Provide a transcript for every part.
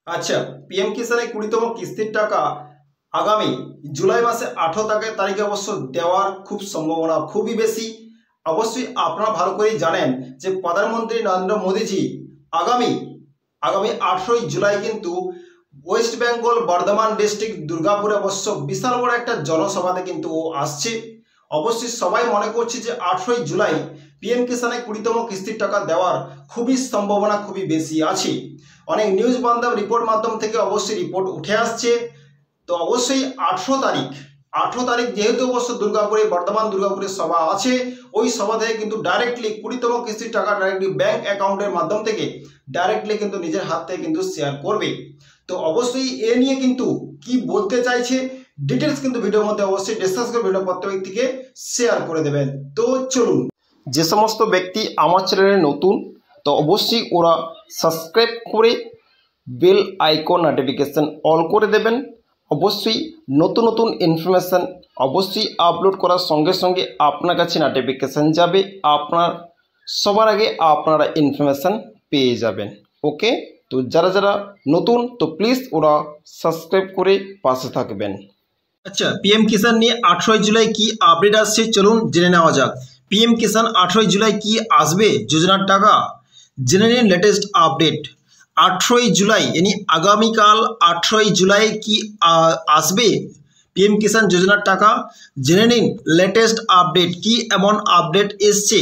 আচ্ছা, পিএম কিষানের 20তম কিস্তির টাকা আগামী জুলাই মাসে 18 তারিখে অবশ্য দেওয়ার খুব সম্ভাবনা খুবই বেশি। অবশ্যই আপনারা ভালো করেই জানেন যে প্রধানমন্ত্রী নরেন্দ্র মোদীজি আগামী 18 জুলাই কিন্তু ওয়েস্ট বেঙ্গল বর্ধমান ডিস্ট্রিক্ট দুর্গাপুরে অবশ্য বিশাল বড় একটা জনসভাতে কিন্তু ও আসছে। অবশ্যই সবাই মনে করছে যে 18 জুলাই পিএম কিষানের 20তম কিস্তির টাকা দেওয়ার খুবই সম্ভাবনা খুবই বেশি আছে। অনেক নিউজ বান্ধব রিপোর্ট মাধ্যম থেকে অবশ্যই রিপোর্ট উঠে আসছে। তো অবশ্যই 18 তারিখ যেহেতু অবশ্য দুর্গাপুরে বর্ধমান দুর্গাপুরের সভা আছে, ওই সভা থেকে কিন্তু ডাইরেক্টলি 20তম কিস্তির টাকা ডাইরেক্টলি ব্যাংক অ্যাকাউন্টের মাধ্যম থেকে ডাইরেক্টলি কিন্তু নিজের হাত থেকে কিন্তু শেয়ার করবে। তো অবশ্যই এ নিয়ে কিন্তু কি বলতে চাইছে ডিটেলস কিন্তু ভিডিওর মধ্যে অবশ্যই ডিসকাস করে ভিডিও প্রত্যেক ব্যক্তিকে শেয়ার করে দেবেন। তো চলুন, যে সমস্ত ব্যক্তি আমার চ্যানেলে নতুন তো অবশ্যই ওরা সাবস্ক্রাইব করে বেল আইকন নোটিফিকেশন অল করে দেবেন। অবশ্যই নতুন নতুন ইনফরমেশান অবশ্যই আপলোড করার সঙ্গে সঙ্গে আপনার কাছে নোটিফিকেশান যাবে, আপনার সবার আগে আপনারা ইনফরমেশান পেয়ে যাবেন। ওকে, তো যারা যারা নতুন তো প্লিজ ওরা সাবস্ক্রাইব করে পাশে থাকবেন। আচ্ছা, পিএম কিষাণ নিয়ে 18 জুলাই কি আপডেট আসছে চলুন জেনে নেওয়া যাক। পিএম কিষাণ 18 জুলাই কি আসবে যোজনার টাকা, জেনে নিন লেটেস্ট আপডেট। 18 জুলাই यानी আগামীকাল 18 জুলাই কি আসবে পিএম কিষাণ যোজনার টাকা, জেনে নিন লেটেস্ট আপডেট কি এমন আপডেট এসছে।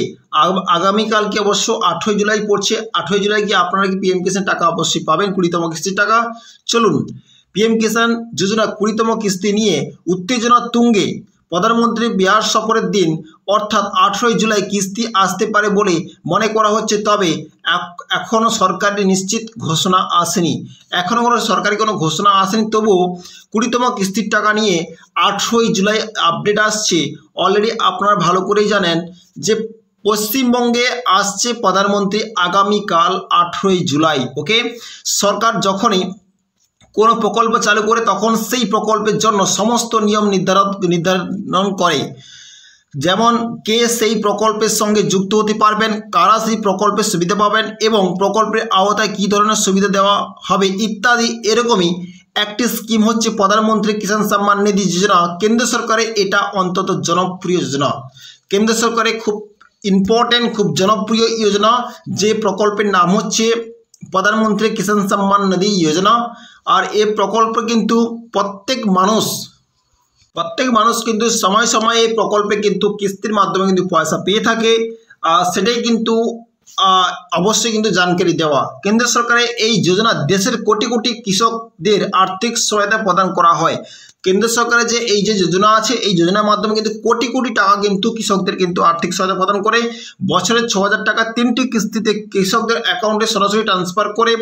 আগামীকাল কি অবশ্য 18 জুলাই পড়ছে, 18 জুলাই কি আপনারা কি পিএম কিষাণ টাকা অবশ্যই পাবেন 20তম কিস্তির টাকা। চলুন, পিএম কিষাণ যোজনা 20তম কিস্তি নিয়ে উত্তেজনা তুঙ্গে। প্রধানমন্ত্রী বিহার সফরের দিন অর্থাৎ 18 জুলাই কিস্তি আসতে পারে বলে মনে করা হচ্ছে, তবে এখনও সরকারি নিশ্চিত ঘোষণা আসেনি। এখনও কোনো সরকারি কোনো ঘোষণা আসেনি, তবুও 20তম কিস্তির টাকা নিয়ে 18 জুলাই আপডেট আসছে। অলরেডি আপনারা ভালো করেই জানেন যে পশ্চিমবঙ্গে আসছে প্রধানমন্ত্রী আগামীকাল 18 জুলাই। ওকে, সরকার যখনই কোনো প্রকল্প চালু করে তখন সেই প্রকল্পের জন্য সমস্ত নিয়ম নির্ধারণ করে, যেমন কে সেই প্রকল্পের সঙ্গে যুক্ত হতে পারবেন, কারা সেই প্রকল্পের সুবিধা পাবেন এবং প্রকল্পের আওতায় কী ধরনের সুবিধা দেওয়া হবে ইত্যাদি। এরকমই একটি স্কিম হচ্ছে প্রধানমন্ত্রী কিষাণ সম্মান নিধি যোজনা। কেন্দ্র সরকারের এটা অন্তত জনপ্রিয় যোজনা, কেন্দ্র সরকারের খুব ইম্পর্টেন্ট খুব জনপ্রিয় যোজনা, যে প্রকল্পের নাম হচ্ছে প্রধানমন্ত্রী কিষাণ সম্মান নিধি যোজনা। আর এই প্রকল্প কিন্তু প্রত্যেক মানুষ কিন্তু সময় সময়ে এই প্রকল্পে কিন্তু কিস্তির মাধ্যমে কিন্তু পয়সা পেয়ে থাকে। সেটাই কিন্তু অবশ্যই কিন্তু জানকারি দেওয়া। কেন্দ্র সরকারের এই যোজনা দেশের কোটি কোটি কৃষকদের আর্থিক সহায়তা প্রদান করা হয়। কেন্দ্র সরকারের যে এই যে যোজনা আছে, এই যোজনার মাধ্যমে কিন্তু কোটি কোটি টাকা কিন্তু কৃষকদের কিন্তু আর্থিক সহায়তা প্রদান করে। বছরে 6000 টাকা 3টি কিস্তিতে কৃষকদের অ্যাকাউন্টে সরাসরি ট্রান্সফার করে।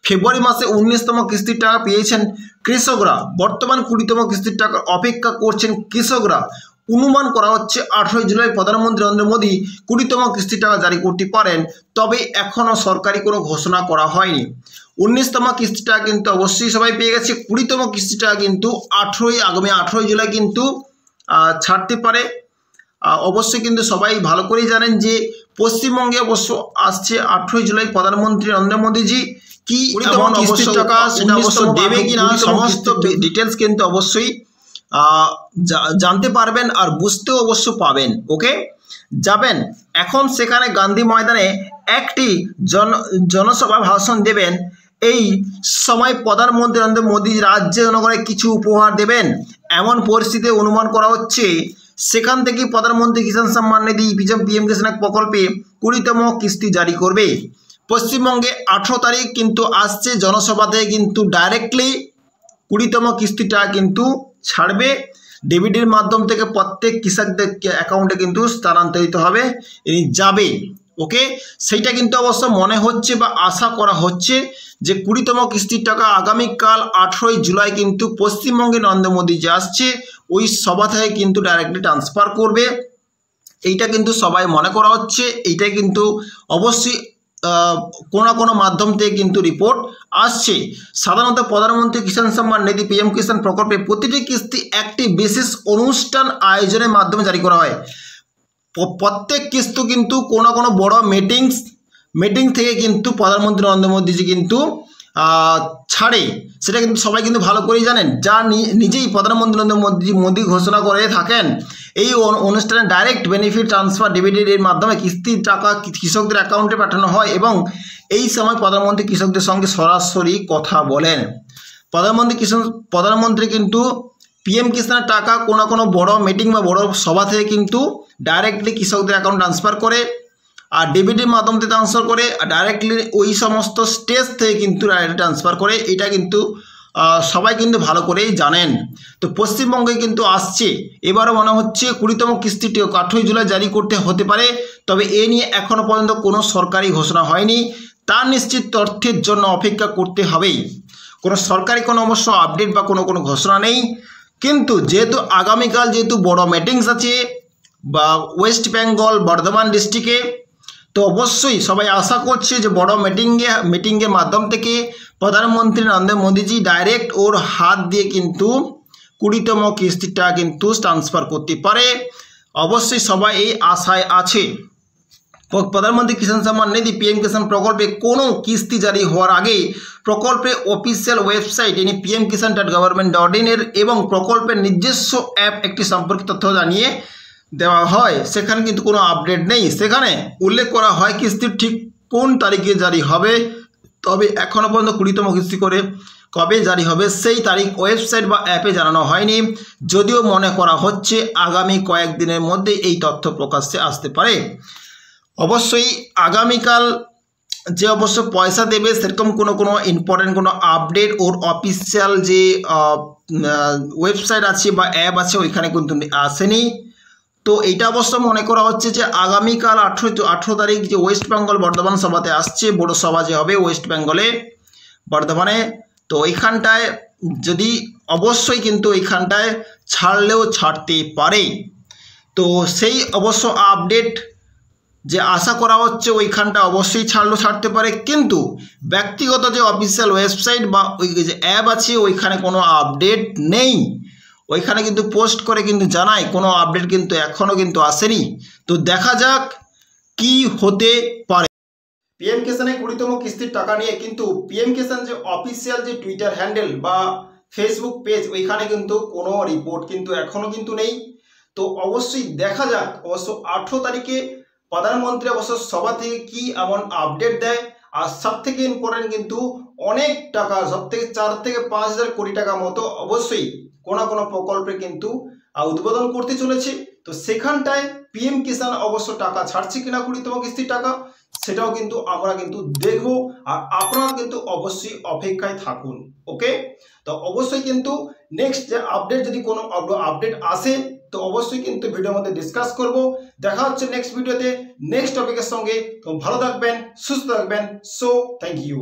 ফেব্রুয়ারি মাসে 19তম কিস্তির টাকা পেয়েছেন কৃষকরা। বর্তমান 20তম কিস্তির টাকা অপেক্ষা করছেন কৃষকরা। অনুমান করা হচ্ছে 18 জুলাই প্রধানমন্ত্রী নরেন্দ্র মোদী 20তম কিস্তির টাকা জারি করতে পারেন, তবে এখনও সরকারি কোনো ঘোষণা করা হয়নি। 19তম কিস্তির টাকা কিন্তু অবশ্যই সবাই পেয়ে গেছে। 20তম কিস্তির টাকা কিন্তু আগামী 18 জুলাই কিন্তু ছাড়তে পারে। অবশ্যই কিন্তু সবাই ভালো করেই জানেন যে পশ্চিমবঙ্গে অবশ্য আসছে 18 জুলাই প্রধানমন্ত্রী নরেন্দ্র মোদীজি কি কিস্তির টাকা সেটা অবশ্য দেবে কিনা সমস্ত ডিটেলস কিন্তু অবশ্যই জানতে পারবেন আর বুঝতেও অবশ্য পাবেন। ওকে, যাবেন এখন সেখানে গান্ধী ময়দানে একটি জনসভা ভাষণ দেবেন। এই সময় প্রধানমন্ত্রী নরেন্দ্র মোদী রাজ্যের জনগণের কিছু উপহার দেবেন এমন পরিস্থিতি অনুমান করা হচ্ছে। সেখান থেকে প্রধানমন্ত্রী কিষাণ সম্মান নিধি পিএম কিষাণ প্রকল্পে 20তম কিস্তি জারি করবে। পশ্চিমবঙ্গে 18 তারিখ কিন্তু আসছে জনসভাতে কিন্তু ডাইরেক্টলি 20তম কিস্তিটা কিন্তু ছাড়বে। ডেবিটের মাধ্যম থেকে প্রত্যেক কৃষকদের অ্যাকাউন্টে কিন্তু স্থানান্তরিত হবে যাবে। ওকে, সেইটা কিন্তু অবশ্য মনে হচ্ছে বা আশা করা হচ্ছে যে 20তম কিস্তির টাকা আগামীকাল 18 জুলাই কিন্তু পশ্চিমবঙ্গে নরেন্দ্র মোদী যে আসছে ওই সভা থেকে কিন্তু ডাইরেক্টলি ট্রান্সফার করবে। এইটা কিন্তু সবাই মনে করা হচ্ছে। এইটাই কিন্তু অবশ্যই কোনো না কোনো মাধ্যম থেকে কিন্তু রিপোর্ট আসছে। সাধারণত প্রধানমন্ত্রী কিষাণ সম্মান নিধি পিএম কিষাণ প্রকল্পে প্রতিটি কিস্তি একটি বিশেষ অনুষ্ঠান আয়োজনের মাধ্যমে জারি করা হয়। প্রত্যেক কিস্তি কিন্তু কোনো না কোনো বড় মিটিং থেকে কিন্তু প্রধানমন্ত্রী নরেন্দ্র মোদীজি কিন্তু ছাড়ে সেটা কিন্তু সবাই কিন্তু ভালো করেই জানেন। যা নিজেই প্রধানমন্ত্রী নরেন্দ্র মোদী ঘোষণা করে থাকেন, এই অনুষ্ঠানে ডাইরেক্ট বেনিফিট ট্রান্সফার ডিবিডির মাধ্যমে কিস্তির টাকা কৃষকদের অ্যাকাউন্টে পাঠানো হয় এবং এই সময় প্রধানমন্ত্রী কৃষকদের সঙ্গে সরাসরি কথা বলেন। প্রধানমন্ত্রী কিন্তু পিএম কিষানের টাকা কোনো বড় মিটিং বা বড় সভা থেকে কিন্তু ডাইরেক্টলি কৃষকদের অ্যাকাউন্ট ট্রান্সফার করে, আর ডিবিটির মাধ্যমে ট্রান্সফার করে, ডাইরেক্টলি ওই সমস্ত স্টেজ থেকে কিন্তু ডাইরেক্ট ট্রান্সফার করে। এটা কিন্তু সবাই কিন্তু ভালো করেই জানেন। তো পশ্চিমবঙ্গে কিন্তু আসছে, এবারও মনে হচ্ছে 20তম কিস্তিটি 8ই জুলাই জারি করতে হতে পারে। তবে এ নিয়ে এখনও পর্যন্ত কোনো সরকারি ঘোষণা হয়নি, তার নিশ্চিত তথ্যের জন্য অপেক্ষা করতে হবেই। কোনো সরকারি কোনো অবশ্য আপডেট বা কোনো ঘোষণা নেই। কিন্তু যেহেতু আগামীকাল যেহেতু বড় মিটিংস আছে বা ওয়েস্ট বেঙ্গল বর্ধমান ডিস্ট্রিক্টে, তো অবশ্যই সবাই আশা করছে যে বড় মিটিংয়ের মাধ্যম থেকে প্রধানমন্ত্রী নরেন্দ্র মোদীজি ডাইরেক্ট ওর হাত দিয়ে কিন্তু 20তম কিস্তিটা কিন্তু ট্রান্সফার করতে পারে। অবশ্যই সবাই এই আশায় আছে। প্রধানমন্ত্রী কিষাণ সম্মান নিধি পিএম কিষাণ প্রকল্পে কোনো কিস্তি জারি হওয়ার আগে প্রকল্পের অফিসিয়াল ওয়েবসাইট pmkisan.government.in এর এবং প্রকল্পের নিজস্ব অ্যাপ একটি সম্পর্কিত তথ্য জানিয়ে দেওয়া হয়। সেখানে কিন্তু কোনো আপডেট নেই। সেখানে উল্লেখ করা হয় কিস্তি ঠিক কোন তারিখে জারি হবে, তবে এখনও পর্যন্ত 20তম কিস্তি করে কবে জারি হবে সেই তারিখ ওয়েবসাইট বা অ্যাপে জানানো হয়নি। যদিও মনে করা হচ্ছে আগামী কয়েকদিনের মধ্যে এই তথ্য প্রকাশ্যে আসতে পারে। অবশ্যই আগামীকাল যে অবশ্য পয়সা দেবে সেরকম কোনো ইম্পর্টেন্ট কোনো আপডেট ওর অফিসিয়াল যে ওয়েবসাইট আছে বা অ্যাপ আছে ওইখানে কিন্তু আসেনি। তো এইটা অবশ্য মনে করা হচ্ছে যে আগামীকাল 18 তারিখ যে ওয়েস্ট বেঙ্গল বর্ধমান সভাতে আসছে, বড় সভা যে হবে ওয়েস্ট বেঙ্গলে বর্ধমানে, তো ওইখানটায় যদি অবশ্যই কিন্তু ওইখানটায় ছাড়লেও ছাড়তে পারে। তো সেই অবশ্য আপডেট যে আশা করা হচ্ছে ওইখানটা অবশ্যই ছাড়তে পারে। কিন্তু ব্যক্তিগত যে অফিসিয়াল ওয়েবসাইট বা ওই যে অ্যাপ আছে ওইখানে কোনো আপডেট নেই। ওইখানে কিন্তু পোস্ট করে কিন্তু জানায় কোনো আপডেট কিন্তু এখনও কিন্তু আসেনি। তো দেখা যাক কি হতে পারে। পিএম কিষানের 20তম কিস্তির টাকা নিয়ে কিন্তু পিএম কিষান যে অফিসিয়াল যে টুইটার হ্যান্ডেল বা ফেসবুক পেজ ওইখানে কিন্তু কোনো রিপোর্ট কিন্তু এখনও কিন্তু নেই। তো অবশ্যই দেখা যাক অবশ্য 18 তারিখে প্রধানমন্ত্রী অবশ্য সভা থেকে কি এমন আপডেট দেয়। আর সব থেকে ইম্পর্টেন্ট কিন্তু অনেক টাকা, সব থেকে 4 থেকে 5 হাজার কোটি টাকা মতো অবশ্যই কোনো প্রকল্পে কিন্তু উদ্বোধন করতে চলেছে। তো সেখানটায় পিএম কিষাণ অবশ্য টাকা ছাড়ছে কিনা 20তম কিস্তির টাকা সেটাও কিন্তু আমরা কিন্তু দেখব। আর আপনারা কিন্তু অবশ্যই অপেক্ষায় থাকুন। ওকে, তো অবশ্যই কিন্তু নেক্সট যে আপডেট যদি কোনো আপডেট আসে তো অবশ্যই কিন্তু ভিডিওর মধ্যে ডিসকাস করব। দেখা হচ্ছে নেক্সট ভিডিওতে নেক্সট টপিকের সঙ্গে। তো ভালো থাকবেন, সুস্থ থাকবেন। So thank you.